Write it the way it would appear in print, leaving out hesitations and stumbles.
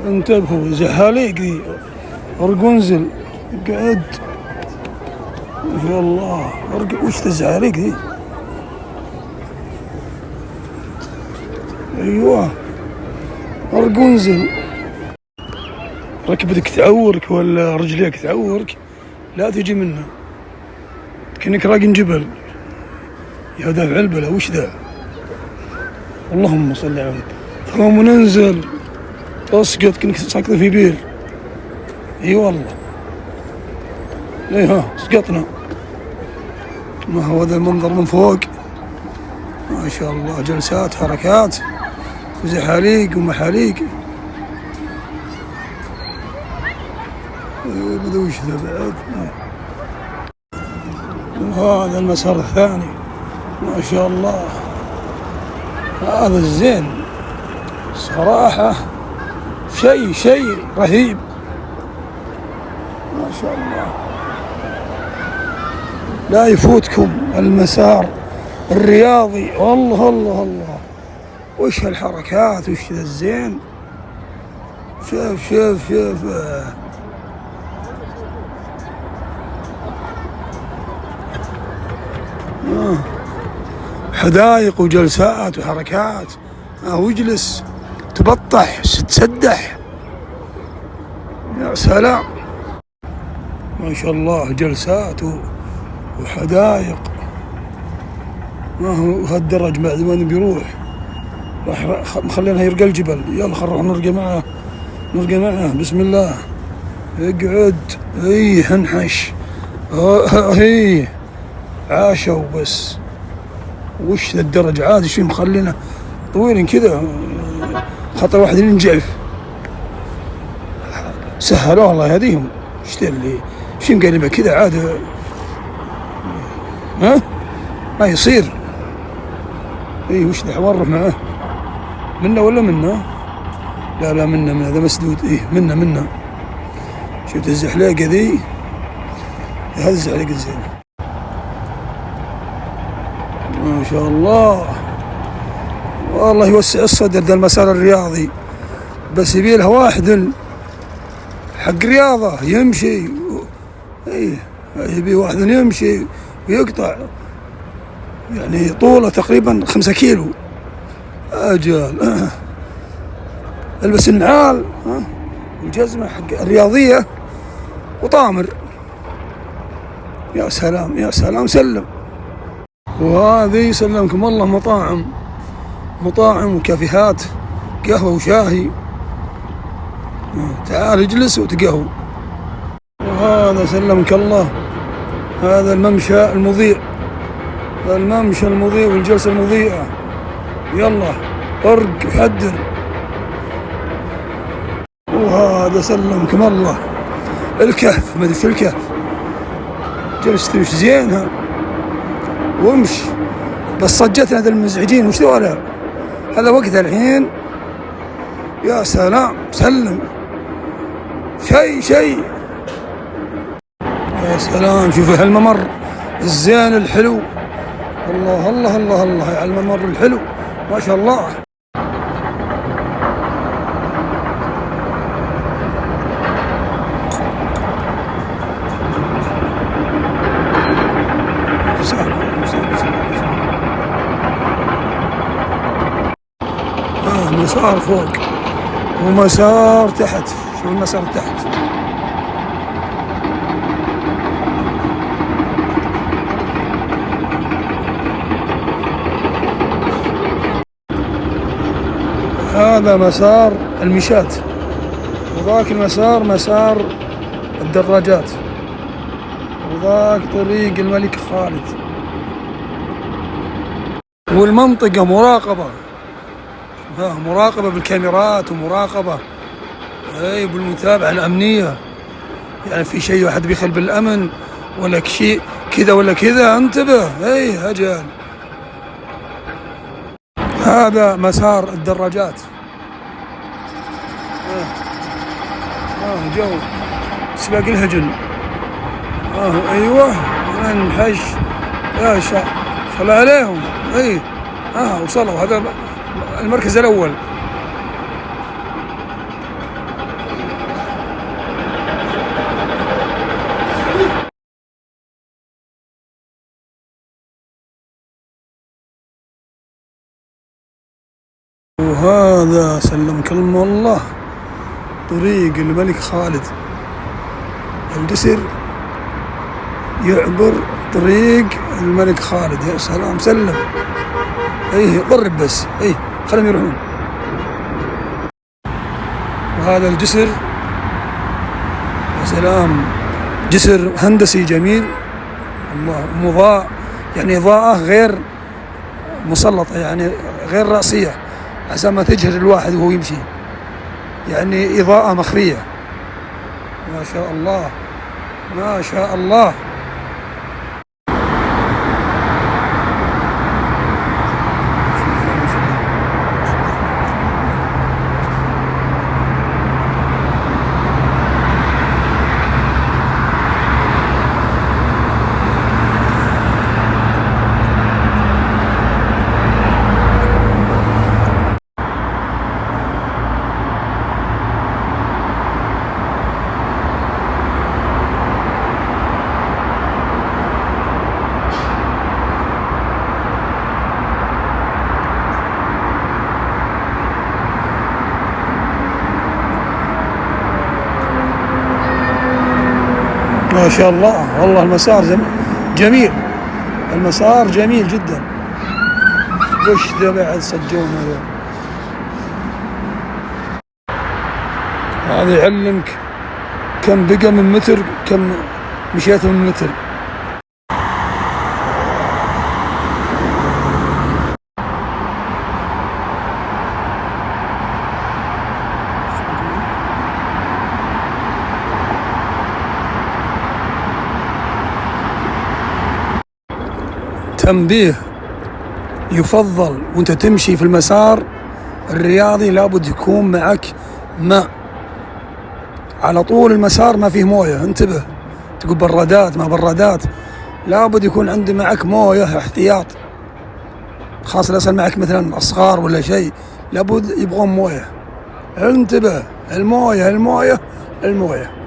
انتبهوا زحاليق ذي، ارقنزل قعد ما شاء الله. وش ذا الزحاليق ذي؟ ايوه ارقنزل. ركبتك تعورك ولا رجليك تعورك لا تجي منه، كأنك راقن جبل. يا دافع البلا وش ذا؟ اللهم صل على النبي. ثم ننزل اسقط كأنك ساقط في بير. اي والله. ايه ها سقطنا. ما هو ذا المنظر من فوق ما شاء الله، جلسات حركات وزحاليق ومحاليق. بدو وش ذا بعد. وهذا المسار الثاني ما شاء الله. هذا الزين صراحة، شيء رهيب ما شاء الله. لا يفوتكم المسار الرياضي. الله الله الله، وش هالحركات وش ذا الزين. شوف حدايق وجلسات وحركات. واجلس تبطح تسدح يا سلام ما شاء الله. جلسات وحدايق. ما هو هالدرج بعد ما نبي يروح راح مخلينها يرقى الجبل. يلا خل نروح نرقى معه. بسم الله. اقعد. اي هنحش. هي عاشوا بس. وش ذا الدرج عادي شي مخلينا طويلين كذا، خطر واحد ينجعف. سهلوا الله يهديهم. ايش اللي شي مقلبه كذا عاد. ها ما يصير. اي وش ذا حوار معه منا ولا منا؟ لا منا هذا مسدود. ايه منا. شفت الزحليقه ذي؟ هذا الزحليقه الزين ما شاء الله. والله يوسع الصدر ذا المسار الرياضي، بس يبي له واحد حق رياضة يمشي. ايه يبي واحد يمشي ويقطع، يعني طوله تقريبا 5 كيلو. اجل البس النعال والجزمة حق الرياضية وطامر. يا سلام سلم. وهذه يسلمكم الله مطاعم وكافيهات قهوة وشاهي. تعال اجلس وتقهوى. وهذا سلمك الله هذا الممشى المضيء والجلسة المضيئة. يلا طرق وحدر. وهذا سلمكم الله الكهف. ما ادري شو الكهف. جلستي وش زينها وامش. بس صجتنا هذا المزعجين وش ذولا. هذا وقتها الحين. يا سلام سلم. شيء يا سلام. شوفوا هالممر الزين الحلو. الله على الممر الحلو ما شاء الله. مسار فوق ومسار تحت. شوف المسار تحت. هذا مسار المشاة، وذاك المسار مسار الدراجات، وذاك طريق الملك خالد. والمنطقة مراقبة بالكاميرات ومراقبة بالمتابعة الأمنية. يعني في شيء واحد بيخل بالأمن ولا شيء كذا ولا كذا انتبه. أجل. هذا مسار الدراجات جو سباق الهجن. ايوه انحش يا شاء صلى عليهم. اي وصلوا، هذا المركز الاول. وهذا سلمك الله طريق الملك خالد، الجسر يعبر طريق الملك خالد. يا سلام سلم. قرب بس، خلهم يروحون. وهذا الجسر يا سلام، جسر هندسي جميل الله، مضاء، يعني إضاءة غير مسلطة، يعني غير رأسية عشان ما تجهر الواحد وهو يمشي، يعني إضاءة مخفية. ما شاء الله ما شاء الله. ما شاء الله والله المسار جميل، المسار جميل جدا. وش ذا بعد صجون هذا يعلمك كم بقى من متر، كم مشيت من متر. تنبيه: يفضل وانت تمشي في المسار الرياضي لابد يكون معك ماء على طول المسار، ما فيه مويه. انتبه، تقول برادات، ما برادات، لابد يكون عندي معك مويه احتياط، خاصة لو معك مثلا اصغار ولا شيء، لابد يبغون مويه. انتبه، المويه المويه المويه.